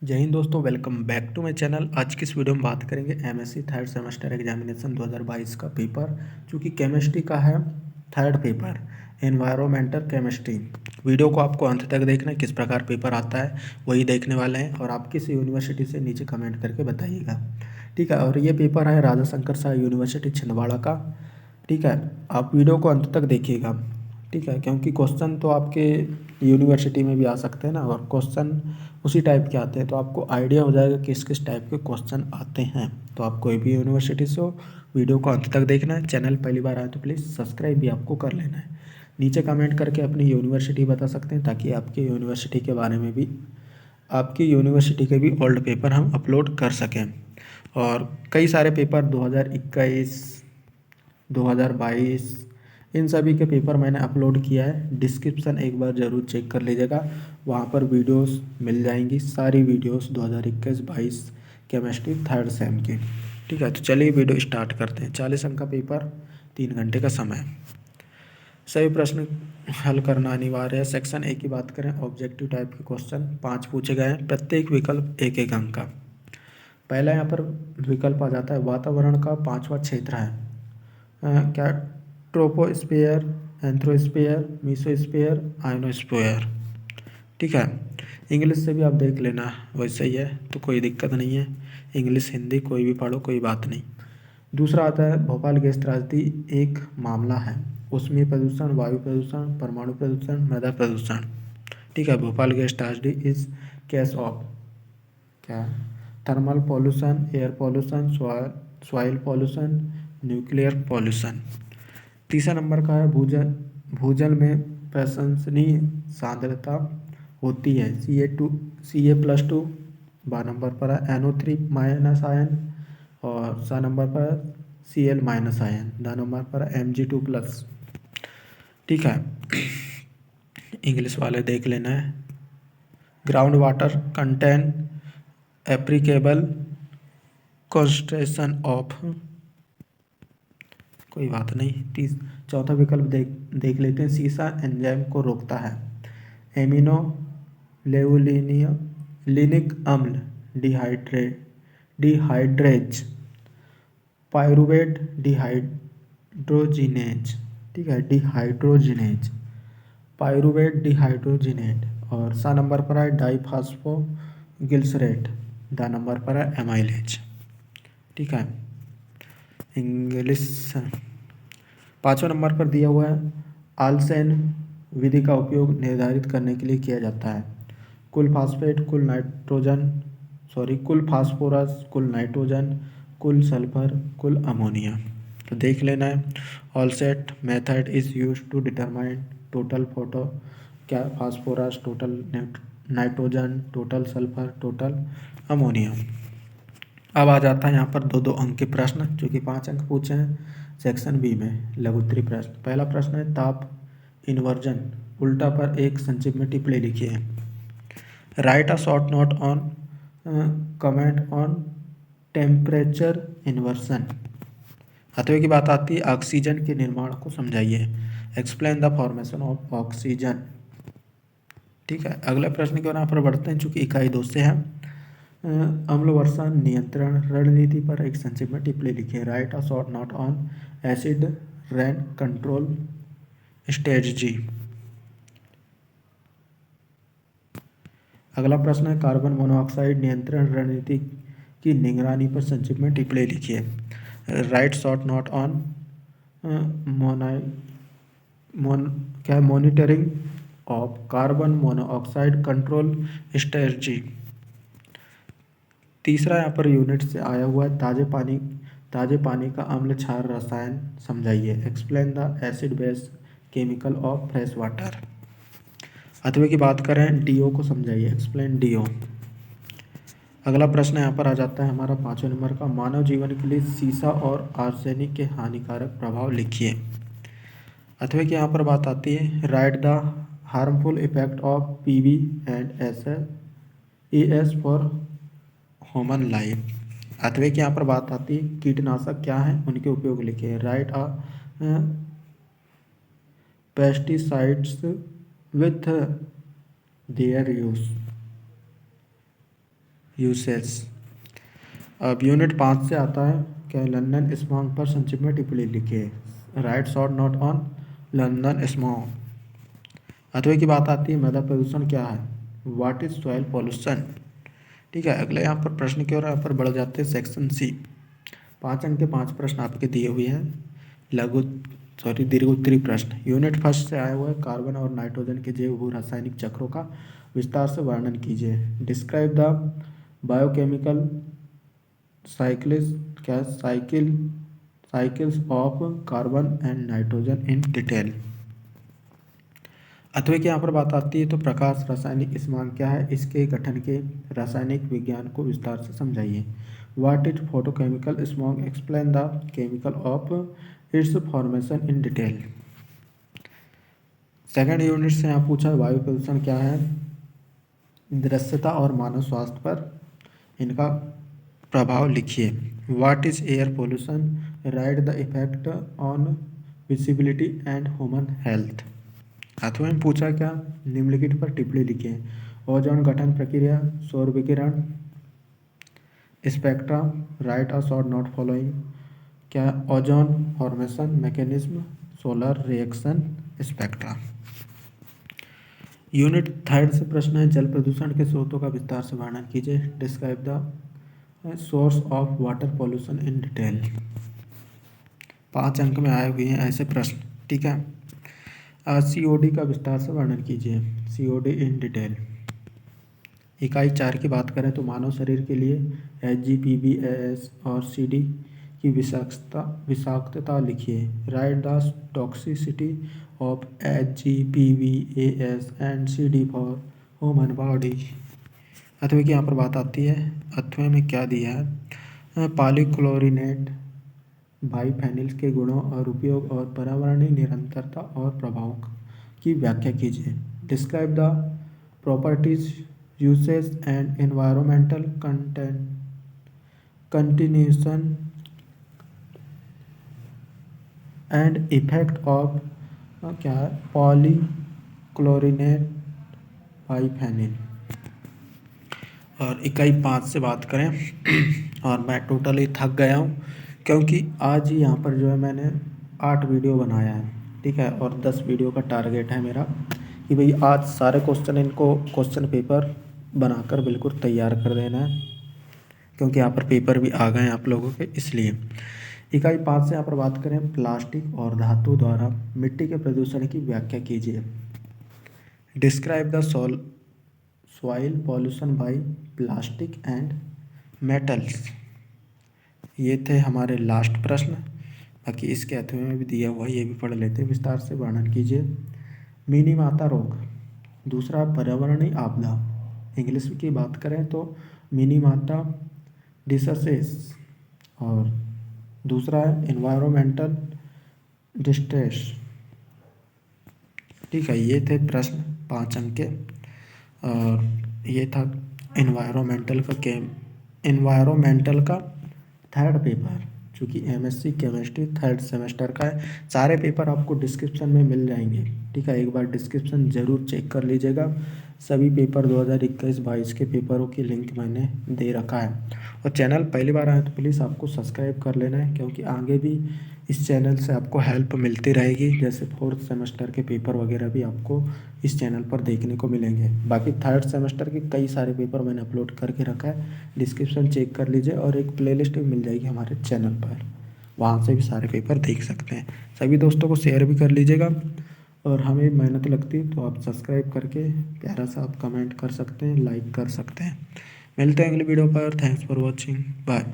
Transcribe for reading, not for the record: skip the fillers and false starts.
जय हिंद दोस्तों, welcome back to my channel. आज की इस वीडियो में बात करेंगे एमएससी थर्ड सेमेस्टर एग्जामिनेशन 2022 का पेपर, जो कि केमिस्ट्री का है। Third paper environmental chemistry. Video को आपको अंत तक देखना है, किस प्रकार पेपर आता है वही देखने वाले हैं, और आप किस यूनिवर्सिटी से नीचे कमेंट करके बताइएगा। ठीक है, और ये पेपर है राजा शंकर शाह यूनिवर्सिटी छिंदवाड़ा का। ठीक है, आप वीडियो को अंत तक देखिएगा। ठीक है, क्योंकि क्वेश्चन तो आपके यूनिवर्सिटी में भी आ सकते हैं ना, और क्वेश्चन उसी टाइप के आते हैं, तो आपको आइडिया हो जाएगा किस किस टाइप के क्वेश्चन आते हैं। तो आप कोई भी यूनिवर्सिटी से हो, वीडियो को अंत तक देखना है। चैनल पहली बार आए तो प्लीज़ सब्सक्राइब भी आपको कर लेना है। नीचे कमेंट करके अपनी यूनिवर्सिटी बता सकते हैं, ताकि आपकी यूनिवर्सिटी के बारे में भी, आपकी यूनिवर्सिटी के भी ओल्ड पेपर हम अपलोड कर सकें। और कई सारे पेपर 2021, 2022, इन सभी के पेपर मैंने अपलोड किया है। डिस्क्रिप्शन एक बार ज़रूर चेक कर लीजिएगा, वहाँ पर वीडियोस मिल जाएंगी, सारी वीडियोस 2021-22 केमिस्ट्री थर्ड सेम की। ठीक है, तो चलिए वीडियो स्टार्ट करते हैं। 40 अंक का पेपर, 3 घंटे का समय। सभी प्रश्न हल करना अनिवार्य है। सेक्शन ए की बात करें, ऑब्जेक्टिव टाइप के क्वेश्चन 5 पूछे गए हैं, प्रत्येक विकल्प एक एक अंक का। पहला यहाँ पर विकल्प आ जाता है, वातावरण का 5वां क्षेत्र है। क्या? Troposphere, anthrosphere, mesosphere, ionosphere. ठीक है, इंग्लिश से भी आप देख लेना, वैसे ही है तो कोई दिक्कत नहीं है। इंग्लिश हिंदी कोई भी पढ़ो, कोई बात नहीं। दूसरा आता है, भोपाल गैस त्रासदी एक मामला है। ऊष्मीय प्रदूषण, वायु प्रदूषण, परमाणु प्रदूषण, मृदा प्रदूषण। ठीक है, भोपाल गैस त्रासदी इज केस ऑफ क्या? Thermal pollution, air pollution, soil pollution, nuclear pollution. तीसरा नंबर का है, भूजल भूजल में प्रशंसनीय सांद्रता होती है, Ca+2। 12 नंबर पर है NO3- और 7 नंबर पर Cl-आयन। 10 नंबर पर Mg2+। ठीक है, इंग्लिश वाले देख लेना है। Ground water contain applicable concentration of, कोई बात नहीं। चौथा विकल्प देख लेते हैं, सीसा एंजाइम को रोकता है। एमिनो लेवुलिनिया लिनिक अम्ल, डिहाइड्रेज, पायरुवेट, डिहाइड्रोजिनेज। ठीक है, डिहाइड्रोजिनेज, पायरुवेट, डिहाइड्रोजिनेट। और 7 नंबर पर है डाईफास्फो गिल्सरेट। 10 नंबर पर है एमाइलेज। ठीक है, इंग्लिश। 5वें नंबर पर दिया हुआ है, आल्सेन विधि का उपयोग निर्धारित करने के लिए किया जाता है। कुल फास्फेट, कुल नाइट्रोजन, कुल फास्फोरस, कुल नाइट्रोजन, कुल सल्फर, कुल अमोनिया। तो देख लेना है। Olsen method is use to determine total photo क्या? Phosphorus, total nitrogen, total sulphur, total ammonia. अब आ जाता है यहाँ पर 2-2 अंक के प्रश्न, जो कि 5 अंक पूछे हैं सेक्शन बी में। लघुत्तरी प्रश्न। पहला प्रश्न है, ताप इन्वर्जन उल्टा पर एक संक्षिप्त में टिप्पणी लिखिए। Right a short note on comment on temperature inversion. अतः की बात आती है, ऑक्सीजन के निर्माण को समझाइए। Explain the formation of oxygen. ठीक है, अगला प्रश्न की ओर यहाँ पर बढ़ते हैं, चूंकि इकाई 2 से है। अम्ल वर्षा नियंत्रण रणनीति पर एक संक्षिप्त में टिप्पणी लिखिए। Right a short note on acid rent control strategy. अगला प्रश्न है, कार्बन मोनोऑक्साइड नियंत्रण रणनीति की निगरानी पर संक्षिप्त में टिप्पणी लिखिए। Right short note on monitoring of carbon monoxide control strategy. तीसरा यहाँ पर यूनिट से आया हुआ है, ताजे पानी का अम्ल क्षार रसायन समझाइए। Explain the acid base chemical of fresh water. अथवा की बात करें, डीओ को समझाइए। Explain DO. अगला प्रश्न यहाँ पर आ जाता है हमारा 5वें नंबर का, मानव जीवन के लिए सीसा और आर्सेनिक के हानिकारक प्रभाव लिखिए। अथवा की यहाँ पर बात आती है, right the harmful effect of PV and S for human life. अथवा की यहाँ पर बात आती है, कीटनाशक क्या हैं, उनके उपयोग लिखे। Right a pesticides with their use. Usage. अब यूनिट 5 से आता है क्या, लंदन स्मॉग पर संक्षिप्त में टिप्पणी लिखिए। Right short note on London smog. अथवा की बात आती है मृदा प्रदूषण क्या है, व्हाट इज सॉइल पॉल्यूशन। ठीक है, अगले यहाँ पर प्रश्न की ओर यहाँ पर बढ़ जाते हैं सेक्शन सी। 5 अंक के 5 प्रश्न आपके दिए हुए हैं, दीर्घोत्तरी प्रश्न। यूनिट 1 से आया हुआ है, कार्बन और नाइट्रोजन के जैव भू रासायनिक चक्रों का विस्तार से वर्णन कीजिए। Describe the biochemical cycles of carbon and nitrogen in detail. अथवा की यहाँ पर बात आती है तो प्रकाश रासायनिक स्मॉग क्या है, इसके गठन के रासायनिक विज्ञान को विस्तार से समझाइए। What is photochemical smog, explain the chemical of its formation in detail. Second unit से यहाँ पूछा वायु प्रदूषण क्या है, दृश्यता और मानव स्वास्थ्य पर इनका प्रभाव लिखिए। What is air pollution, right the effect on visibility and human health. अथवा में पूछा क्या, निम्नलिखित पर टिप्पणी लिखिए। ओजोन गठन प्रक्रिया, सौर विकिरण, spectra, write a short note following. क्या, ozone formation mechanism, solar reaction, spectra. Unit 3 से प्रश्न है, जल प्रदूषण के स्रोतों का विस्तार से वर्णन कीजिए। Describe the source of water pollution in detail. 5 अंक में आए हुए हैं ऐसे प्रश्न। ठीक है, COD का विस्तार से वर्णन कीजिए। COD in detail. इकाई 4 की बात करें तो मानव शरीर के लिए HGPBAS और CD की विषाक्तता लिखिए। Right the toxicity of HGPBAS and CD for human body. अथवा की यहाँ पर बात आती है, अथवा में क्या दिया है, पॉलीक्लोरिनेट बाइफेनिल के गुणों और उपयोग और पर्यावरणीय निरंतरता और प्रभावों की व्याख्या कीजिए। Describe the properties, usage and environmental continuation and effect of क्या है, पॉलीक्लोरिनेट बाइफेनिल। और इकाई 5 से बात करें और मैं टोटली थक गया हूँ क्योंकि आज ही यहाँ पर जो है मैंने 8 वीडियो बनाया है। ठीक है, और 10 वीडियो का टारगेट है मेरा कि भाई आज सारे क्वेश्चन पेपर बनाकर बिल्कुल तैयार कर देना है, क्योंकि यहाँ पर पेपर भी आ गए हैं आप लोगों के, इसलिए। इकाई 5 से यहाँ पर बात करें, प्लास्टिक और धातु द्वारा मिट्टी के प्रदूषण की व्याख्या कीजिए। Describe the soil pollution bye plastic and metals. ये थे हमारे लास्ट प्रश्न, बाकी इसके अथवे में भी दिया हुआ है, ये भी पढ़ लेते हैं। विस्तार से वर्णन कीजिए। मिनीमाता रोग, दूसरा पर्यावरणीय आपदा। इंग्लिश की बात करें तो मिनीमाता डिसीजेस, और दूसरा है एनवायरमेंटल डिस्ट्रेस। ठीक है, ये थे प्रश्न 5 अंक के, और ये था एनवायरमेंटल का थर्ड पेपर, चूँकि MSc केमिस्ट्री थर्ड सेमेस्टर का है। सारे पेपर आपको डिस्क्रिप्शन में मिल जाएंगे। ठीक है, एक बार डिस्क्रिप्शन ज़रूर चेक कर लीजिएगा। सभी पेपर 2021-22 के पेपरों की लिंक मैंने दे रखा है। और चैनल पहली बार आए तो प्लीज़ आपको सब्सक्राइब कर लेना है, क्योंकि आगे भी इस चैनल से आपको हेल्प मिलती रहेगी। जैसे 4th सेमेस्टर के पेपर वगैरह भी आपको इस चैनल पर देखने को मिलेंगे। बाकी 3rd सेमेस्टर के कई सारे पेपर मैंने अपलोड करके रखा है, डिस्क्रिप्शन चेक कर लीजिए। और एक प्लेलिस्ट भी मिल जाएगी हमारे चैनल पर, वहाँ से भी सारे पेपर देख सकते हैं। सभी दोस्तों को शेयर भी कर लीजिएगा, और हमें मेहनत लगती है तो आप सब्सक्राइब करके प्यारा सा आप कमेंट कर सकते हैं, लाइक कर सकते हैं। मिलते हैं अगली वीडियो पर। Thanks for watching, bye.